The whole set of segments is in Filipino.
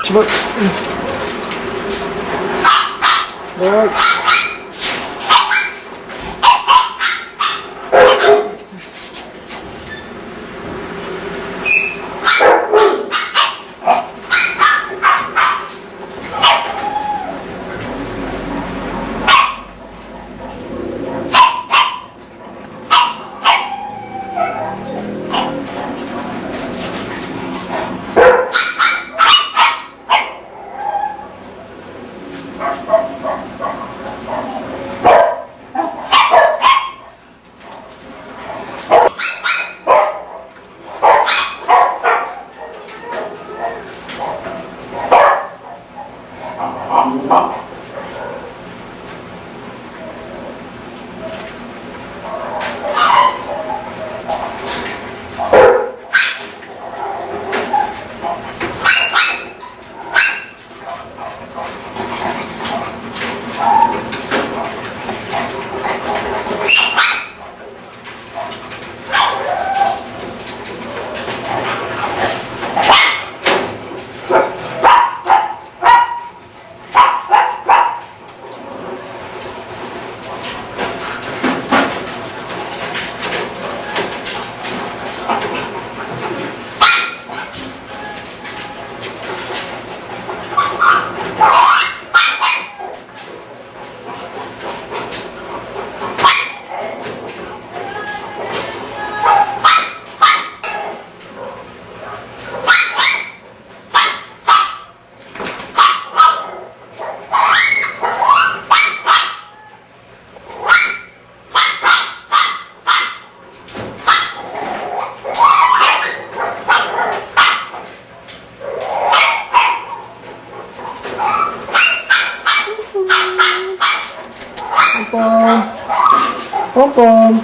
Bak. Bak. Pom pom.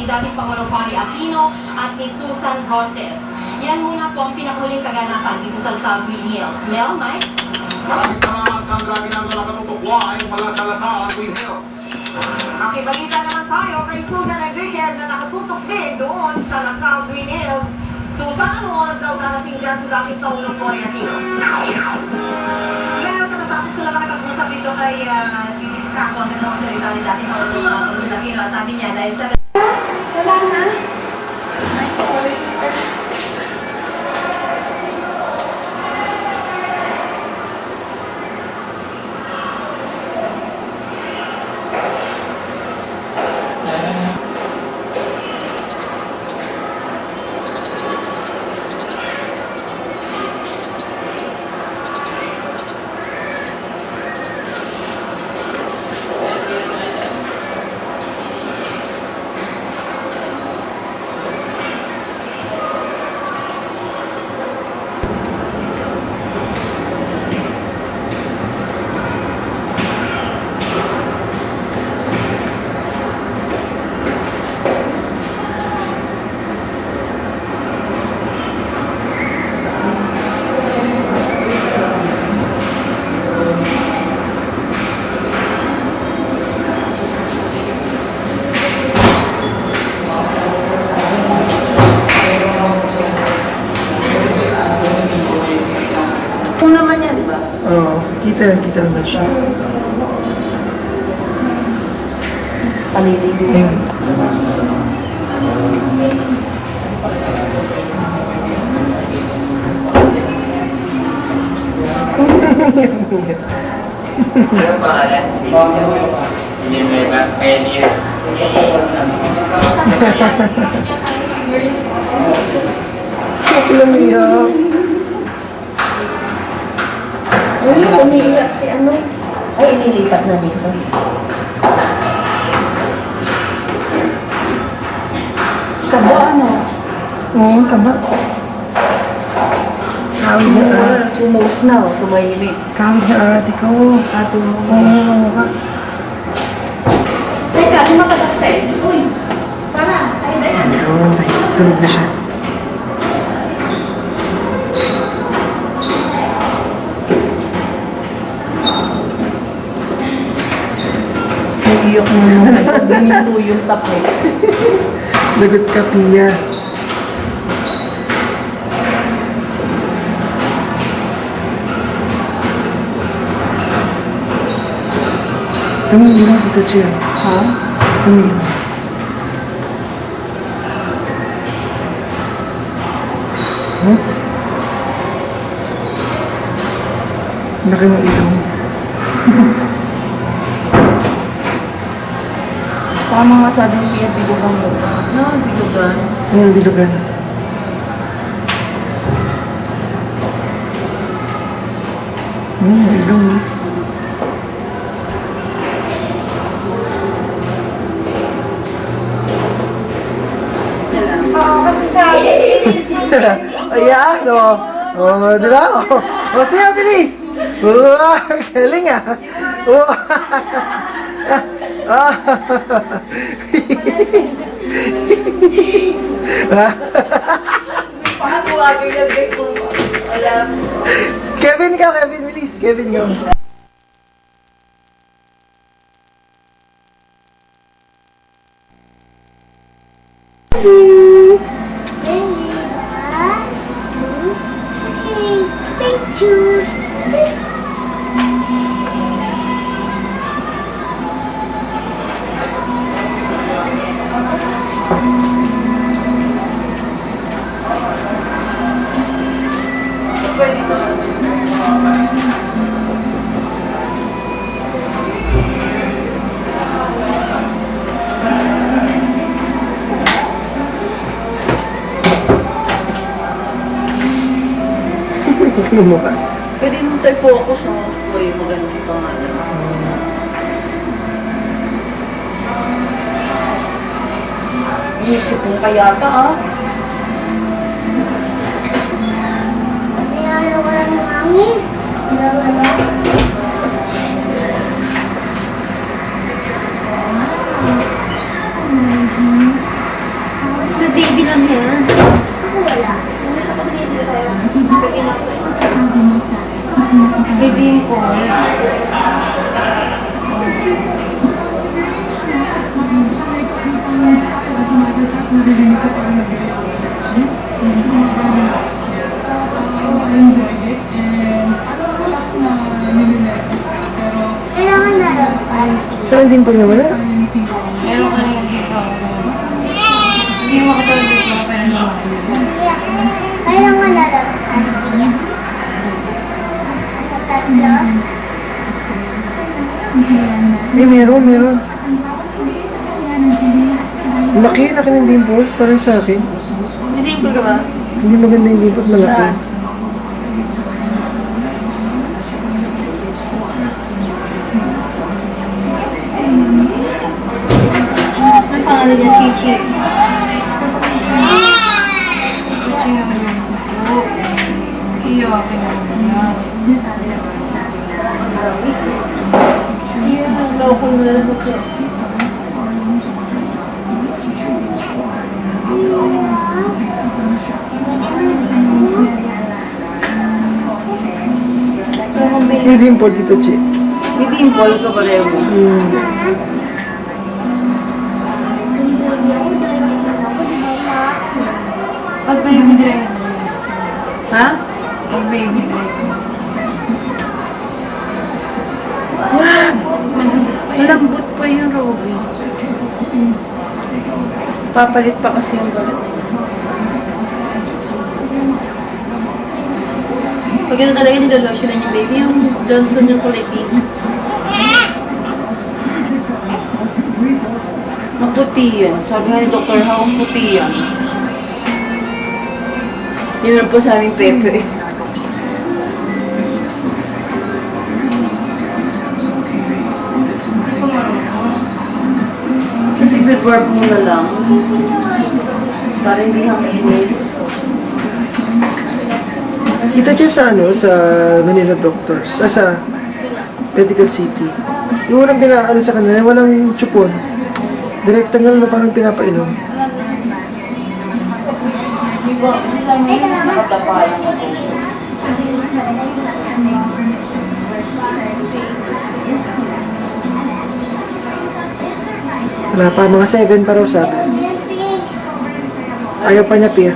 Dating Pangulong Cory Aquino at ni Susan Roses. Yan muna po ang pinakahuling kaganapan dito sa South Green Hills. Mel, Mike? Maraming salamat sa ating ang nakatutukway mula sa Lasal, Green Hills. Makibalita naman tayo kay Susan Enriquez na nakatutok din doon sa Lasal, Green Hills. Susan, anong oras daw darating dyan sa dating Pangulong Cory Aquino? Well, katatapos ko lang makipag-usap dito kay Titi Sitaco, ang ganda salita ni dating Pangulong Cory Aquino. Sabi niya, dahil sa Wala na. I'm sorry. Kita naman siya. Paliligo. Ayun. Ano pangalan? Hindi mo ba? Pioneer. Lumiyak. Ay, umiiyak si ano. Ay, inilipat na dito. Taba ano? Oo, taba. Kawig na Sumos na, tumahimik. Kawig na ate ko. Ate mo. Oo, ka. Teka, di makadakse. Uy, sana. Ay, Dayan. Ayun, tulog na siya. Nag-iyok mo naman. Ganito yung tapos. Lagot ka, Pia. Tumingin lang dito, Chia. Ha? Tumingin. Huh? Laki ng ilong. Tama nga sabi niya, bilugan mo. No, bilugan. Ayan, bilugan. Ilong. Oo, kasi sabi. Ayan, o. O, di ba? O, siya, bilis! O, galing ah. O. Paano wagi yung gay ko? Alam. Kevin ka, Kevin, bilis. Kevin ka. Mukha. Pwede mo tayo focus sa boy, magandang pangalan. Isip mo kaya ta, ah. Ano ko lang ng hangin? Dalawa. Sa baby lang yan. Ako wala. Baby ko. Kailangan na lang. Saan din po niya wala? Meron ka rin dito. Hindi mo katulad dito. Kailangan na lang. Tatlo. Meron. Laki ng dimples, parang sa akin. May dimple ka ba? Hindi maganda yung dimples, malaki. Saan? Ang pangalan niya, Chichi. Chichi naman yung buko. Iyakin naman yan. Loko mo na lang siya. May dimple dito, Chi. May dimple ka pareho. Pag baby dry na yung skin. Ha? Pag baby dry yung skin. Wag! Malambot pa yung Robby. Papalit pa kasi yung balat niya. Pag yun talaga nilolotionan yung baby, yung Johnson yung kulay pink. Maputi yan. Sabi nga ni Dr. How, puti yan. Yun lang po sa aming pepe. Kasi preserve mo na lang. Para hindi haminin. Kita siya sa ano, sa Manila Doctors, sa Medical City. Yung walang ano sa kanila, walang chupon. Direkta nga na parang pinapainom. Teka naman. Wala pa, mga 7 pa raw sabi. Ayaw pa niya, Pia.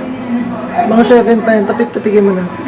Mga 7 pa yan, tapik-tapikin mo na.